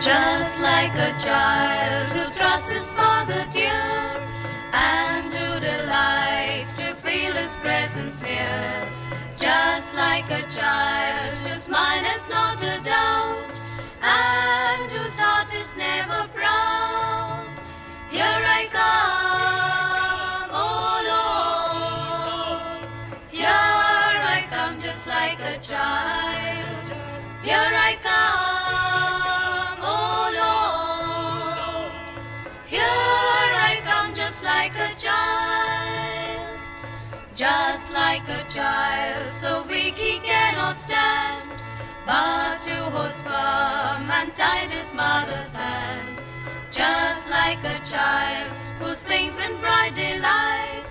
just like a child who trusts his father dear, and who delights to feel his presence near. Just like a child whose mind has not a doubt, and whose heart is never proud. Here I come, oh Lord. Here I come just like a child. Here I come, oh Lord. Here I come just like a child. Just like a child, so weak he cannot stand, but to hold firm and tight his mother's hand. Just like a child who sings in bright delight,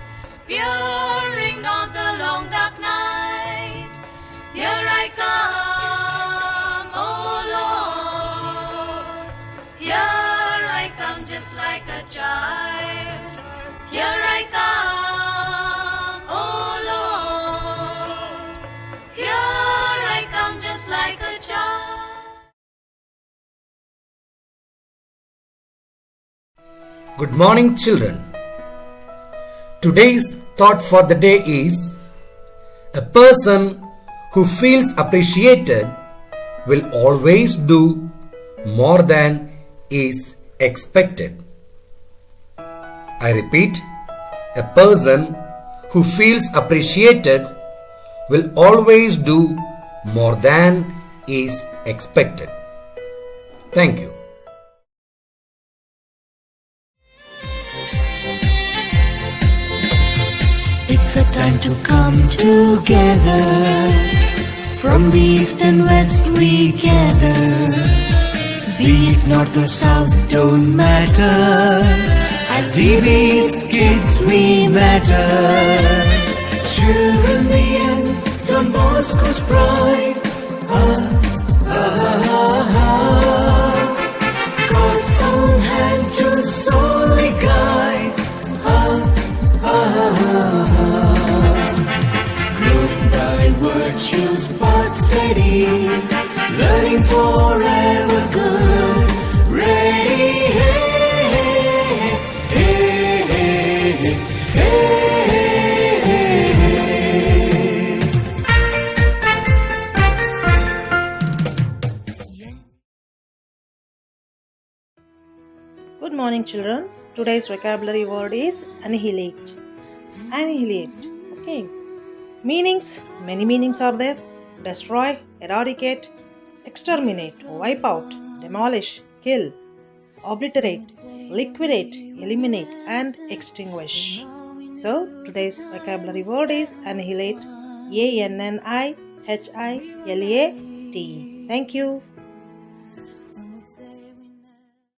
fearing not the long dark night. Here I come, oh Lord. Here I come just like a child. Here I come, oh Lord. Here I come just like a child. Good morning, children. Today's thought for the day is: a person who feels appreciated will always do more than is expected. I repeat, a person who feels appreciated will always do more than is expected. Thank you. It's a time to come together. From the east and west we gather. Be it north or south, don't matter. As DB's kids we matter. Children the end, Don Bosco's pride. God's own hand to solely guide. Growing by virtues but steady, learning forever good, ready. Hey, hey, hey, hey, hey. Good morning, children. Today's vocabulary word is annihilate. Annihilate. Okay. Meanings. Many meanings are there. Destroy, eradicate, exterminate, wipe out, demolish, kill, obliterate, liquidate, eliminate, and extinguish. So, today's vocabulary word is annihilate. ANNIHILATE. Thank you.